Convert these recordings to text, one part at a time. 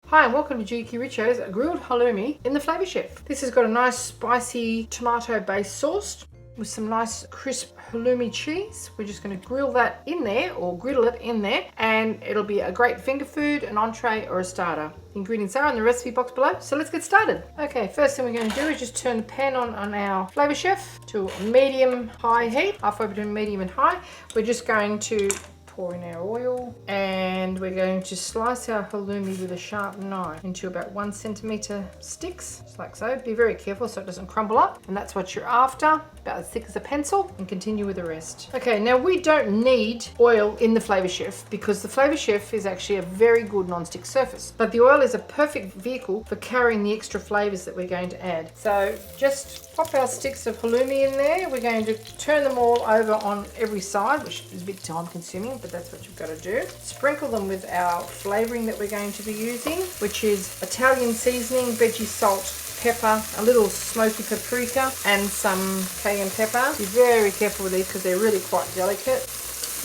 Hi and welcome to Cheekyricho's grilled halloumi in the Flavour Chef. This has got a nice spicy tomato based sauce with some nice crisp halloumi cheese. We're just going to grill that in there or griddle it in there, and it'll be a great finger food, an entree or a starter. The ingredients are in the recipe box below, so let's get started. Okay, first thing we're going to do is just turn the pan on our Flavour Chef to medium high heat, halfway between medium and high. We're just going to pour in our oil, and we're going to slice our halloumi with a sharp knife into about 1 centimetre sticks, just like so. Be very careful so it doesn't crumble up, and that's what you're after, about as thick as a pencil, and continue with the rest. Okay, now we don't need oil in the Flavour Chef because the Flavour Chef is actually a very good non-stick surface, but the oil is a perfect vehicle for carrying the extra flavours that we're going to add. So just pop our sticks of halloumi in there. We're going to turn them all over on every side, which is a bit time consuming, but that's what you've got to do. Sprinkle them with our flavouring that we're going to be using, which is Italian seasoning, veggie salt, pepper, a little smoky paprika, and some cayenne pepper. Be very careful with these because they're really quite delicate.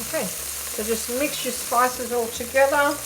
Okay, so just mix your spices all together.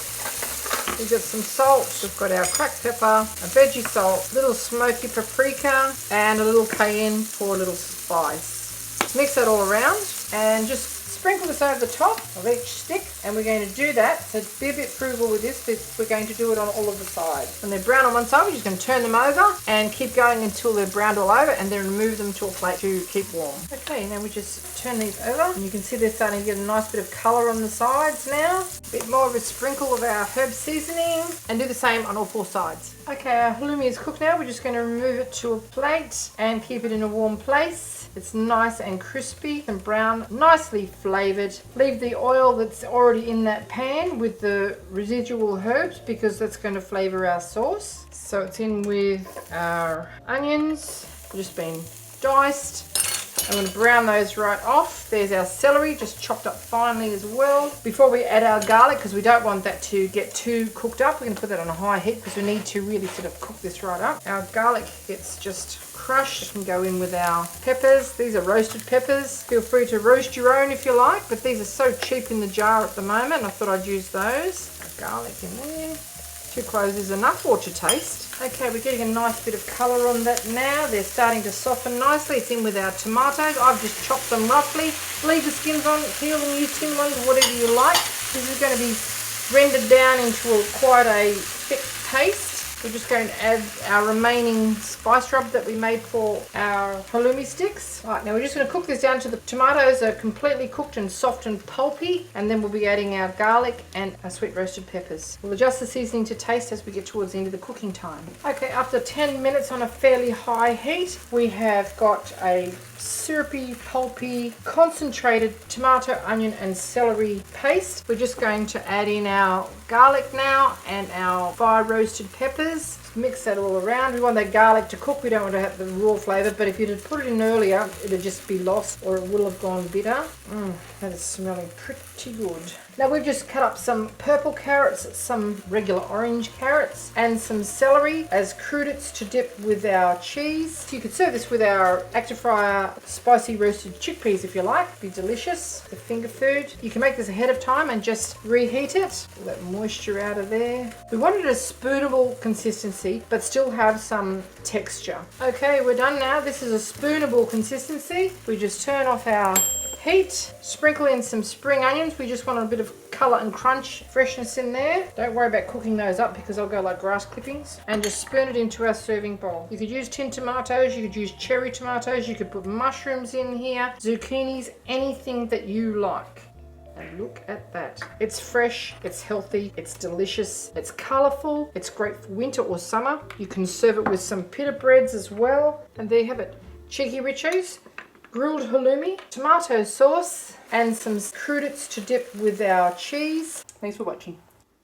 We've got some salt, we've got our cracked pepper, a veggie salt, a little smoky paprika, and a little cayenne for a little spice. Mix that all around and just sprinkle this over the top of each stick, and we're going to do that. So be a bit frugal with this because we're going to do it on all of the sides. When they're brown on one side, we're just going to turn them over and keep going until they're browned all over, and then remove them to a plate to keep warm. Okay, now we just turn these over, and you can see they're starting to get a nice bit of colour on the sides now. A bit more of a sprinkle of our herb seasoning, and do the same on all 4 sides. Okay, our halloumi is cooked now. We're just going to remove it to a plate and keep it in a warm place. It's nice and crispy and brown, nicely flavoured. Leave the oil that's already in that pan with the residual herbs because that's going to flavour our sauce. So it's in with our onions, just been diced. I'm going to brown those right off. There's our celery, just chopped up finely as well. Before we add our garlic, because we don't want that to get too cooked up, we're going to put that on a high heat because we need to really sort of cook this right up. Our garlic gets just crushed. It can go in with our peppers. These are roasted peppers. Feel free to roast your own if you like, but these are so cheap in the jar at the moment. I thought I'd use those. Our garlic in there. 2 cloves is enough, or to taste. Okay, we're getting a nice bit of colour on that now. They're starting to soften nicely. It's in with our tomatoes. I've just chopped them roughly. Leave the skins on, peel them, use tin ones, whatever you like. This is going to be rendered down into quite a thick paste. We're just going to add our remaining spice rub that we made for our halloumi sticks. Right, now we're just going to cook this down to the tomatoes are completely cooked and soft and pulpy, and then we'll be adding our garlic and our sweet roasted peppers. We'll adjust the seasoning to taste as we get towards the end of the cooking time. Okay, after 10 minutes on a fairly high heat, we have got a syrupy, pulpy, concentrated tomato, onion and celery paste. We're just going to add in our garlic now and our fire roasted peppers. Mix that all around. We want that garlic to cook. We don't want to have the raw flavour, but if you'd have put it in earlier, it'd just be lost or it will have gone bitter. That is smelling pretty good. Now we've just cut up some purple carrots, some regular orange carrots, and some celery as crudités to dip with our cheese. You could serve this with our active fryer spicy roasted chickpeas if you like. It'd be delicious. The finger food. You can make this ahead of time and just reheat it. All that moisture out of there. We wanted a spoonable consistency, but still have some texture. Okay, we're done now. This is a spoonable consistency. We just turn off our heat, sprinkle in some spring onions. We just want a bit of colour and crunch, freshness in there. Don't worry about cooking those up because they'll go like grass clippings. And just spoon it into our serving bowl. You could use tin tomatoes, you could use cherry tomatoes, you could put mushrooms in here, zucchinis, anything that you like. And look at that. It's fresh, it's healthy, it's delicious, it's colourful, it's great for winter or summer. You can serve it with some pita breads as well. And there you have it. Cheekyricho's grilled halloumi, tomato sauce, and some crudités to dip with our cheese. Thanks for watching.